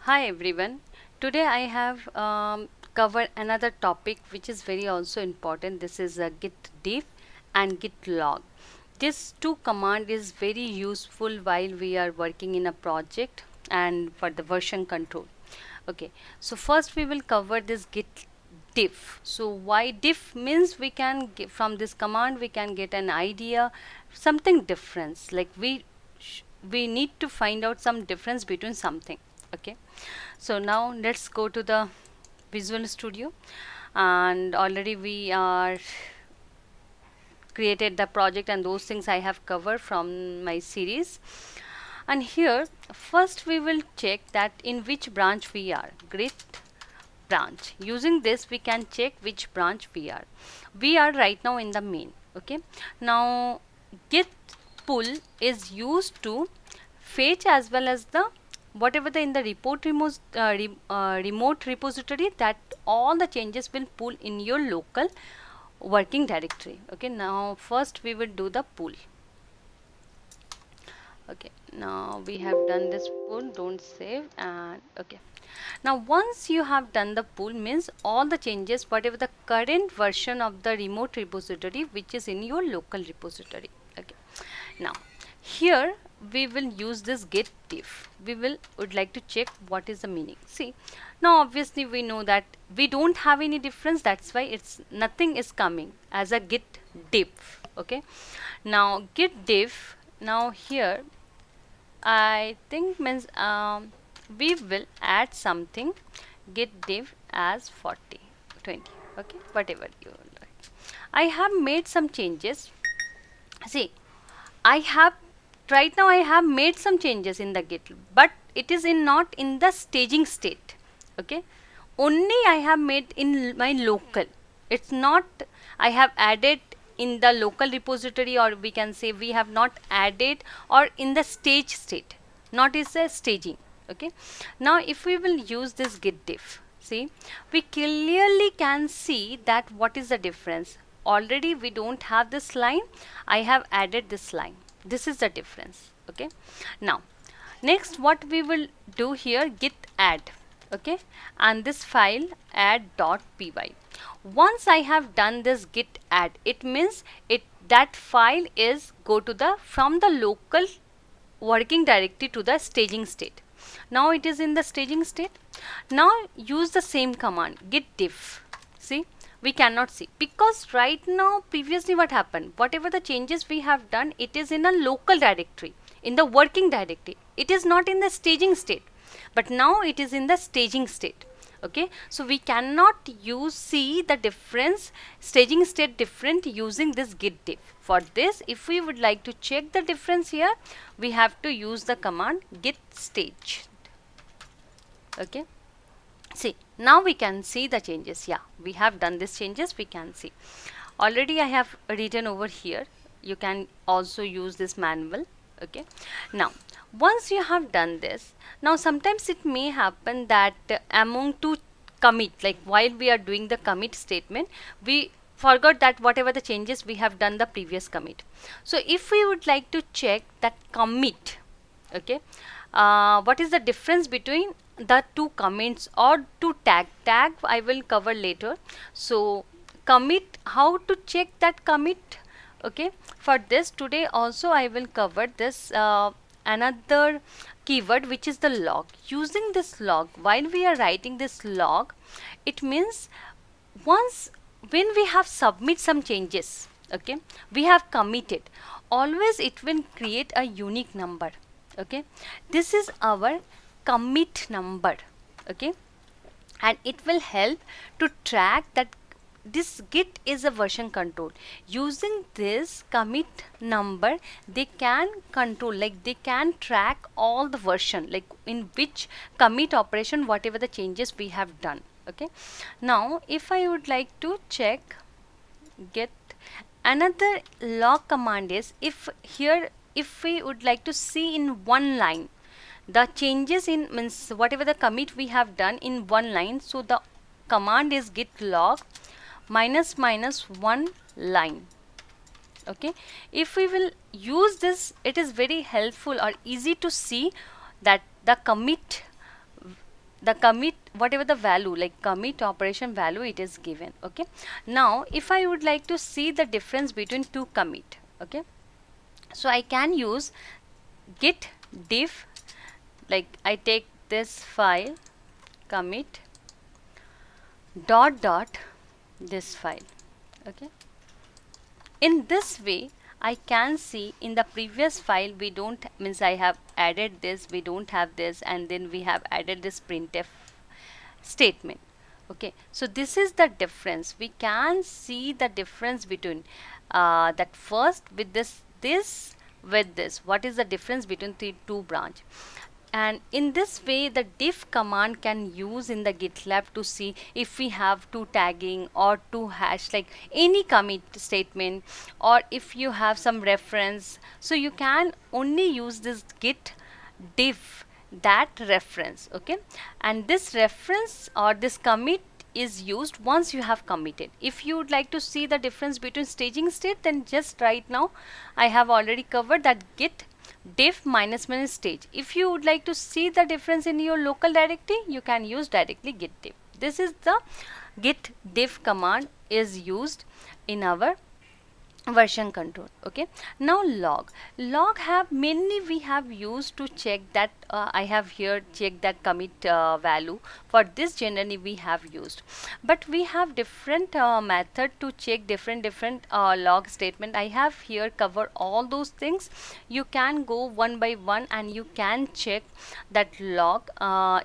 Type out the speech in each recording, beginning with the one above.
Hi everyone. Today I have covered another topic which is very also important. This is a git diff and git log. This two command is very useful while we are working in a project and for the version control. Okay, so first we will cover this git diff. So why diff means we can get from this command we can get an idea something difference like we need to find out some difference between something. Okay, so now let's go to the Visual Studio, and already we are created the project and those things I have covered from my series. And here first we will check that in which branch we are. Git branch. Using this we can check which branch we are. We are right now in the main. Okay, now git pull is used to fetch as well as the whatever the in the remote repository, that all the changes will pull in your local working directory. Okay, now first we will do the pull. Okay, now we have done this pull, don't save. And okay, now once you have done the pull means all the changes whatever the current version of the remote repository which is in your local repository. Okay, now here we will use this git diff. We would like to check what is the meaning. See, now obviously we know that we don't have any difference, that's why it's nothing is coming as a git diff. Okay, now git diff, now here I think means we will add something git diff as 40 20. Okay, whatever you like. I have made some changes. See, I have right now I have made some changes in the git, but it is in not in the staging state. Okay, only I have made in my local. It's not I have added in the local repository, or we can say we have not added or in the stage state, not is a staging. Okay, now if we will use this git diff, see, we clearly can see that what is the difference. Already we don't have this line, I have added this line. This is the difference. Okay, now next what we will do here, git add. Okay, and this file add.py. Once I have done this git add, it means that file is go to the from the local working directory to the staging state. Now it is in the staging state. Now use the same command git diff. See, we cannot see because right now previously what happened, whatever the changes we have done, it is in a local directory, in the working directory. It is not in the staging state, but now it is in the staging state. Okay, so we cannot use see the difference staging state different using this git diff. For this, if we would like to check the difference here, we have to use the command git stage. Okay, see, now we can see the changes. Yeah, we have done these changes, we can see. Already I have written over here. You can also use this manual. Okay, now once you have done this, now sometimes it may happen that among two commit, like while we are doing the commit statement, we forgot that whatever the changes we have done the previous commit. So if we would like to check that commit, okay, what is the difference between the two commits or two tag I will cover later. So commit, how to check that commit. Okay, for this today also I will cover this another keyword which is the log. Using this log, while we are writing this log, it means once when we have submit some changes, okay, we have committed, always it will create a unique number. Okay, this is our commit number. Okay, and it will help to track that this git is a version control. Using this commit number, they can control, like they can track all the version, like in which commit operation whatever the changes we have done. Okay, now if I would like to check git, another log command is, if here if we would like to see in one line the changes in means whatever the commit we have done in one line, so the command is git log minus one line. Okay, if we will use this, it is very helpful or easy to see that the commit the commit, whatever the value, like commit operation value, it is given. Okay, now if I would like to see the difference between two commit, okay, so I can use git diff, like I take this file commit dot dot this file. Okay, in this way I can see in the previous file we don't, means I have added this, we don't have this, and then we have added this printf statement. Okay, so this is the difference. We can see the difference between that first with this with this, what is the difference between the two branch. And in this way the diff command can use in the GitLab to see if we have two tagging or two hash, like any commit statement, or if you have some reference, so you can only use this git diff that reference. Okay, and this reference or this commit is used once you have committed. If you would like to see the difference between staging state, then just right now I have already covered that git diff minus minus stage. If you would like to see the difference in your local directory, you can use directly git diff. This is the git diff command is used in our version control. Okay, now log have mainly we have used to check that I have here check that commit value. For this generally we have used, but we have different method to check different log statement. I have here cover all those things. You can go one by one and you can check that log.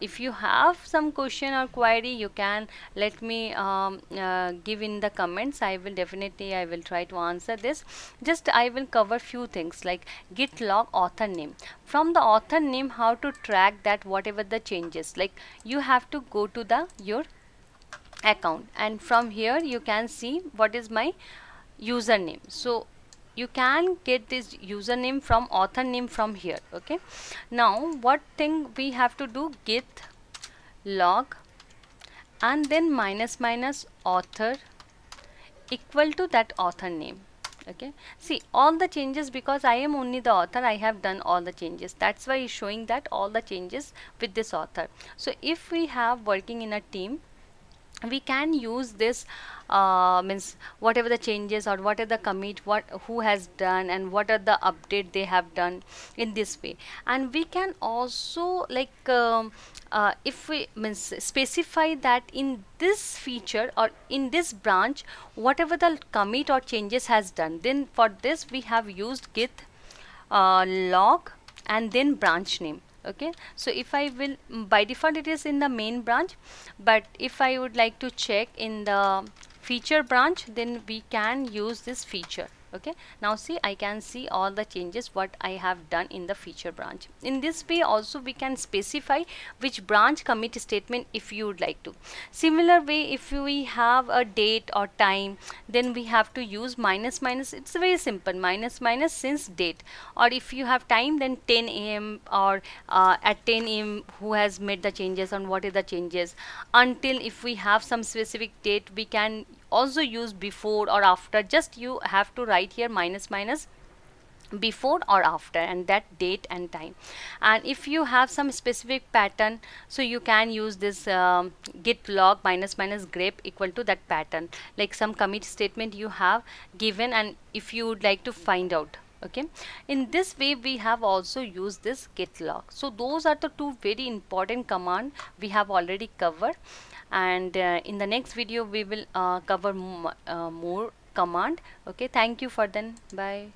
If you have some question or query, you can let me give in the comments. I will definitely I will try to answer this. Just I will cover few things like git log author name. From the author name, how to track that whatever the changes, like you have to go to the your account, and from here you can see what is my username. So you can get this username from author name from here. Okay, now what thing we have to do, git log and then minus minus author equal to that author name. Okay, see all the changes, because I am only the author, I have done all the changes. That's why it's showing that all the changes with this author. So if we have working in a team, we can use this means whatever the changes or what are the commit, what who has done and what are the update they have done in this way. And we can also like if we means specify that in this feature or in this branch whatever the commit or changes has done, then for this we have used git log and then branch name. Okay, so if I will by default it is in the main branch, but if I would like to check in the feature branch, then we can use this feature. Okay, now see I can see all the changes what I have done in the feature branch. In this way also we can specify which branch commit statement if you would like to. Similar way, if we have a date or time, then we have to use minus minus. It's very simple, minus minus since date, or if you have time then 10 a.m. or at 10 a.m. who has made the changes and what is the changes, until if we have some specific date we can also use before or after. Just you have to write here minus minus before or after and that date and time. And if you have some specific pattern, so you can use this git log minus minus grep equal to that pattern, like some commit statement you have given and if you would like to find out. Okay, in this way we have also used this git log. So those are the two very important command we have already covered, and in the next video we will cover more command. Okay, thank you for then, bye.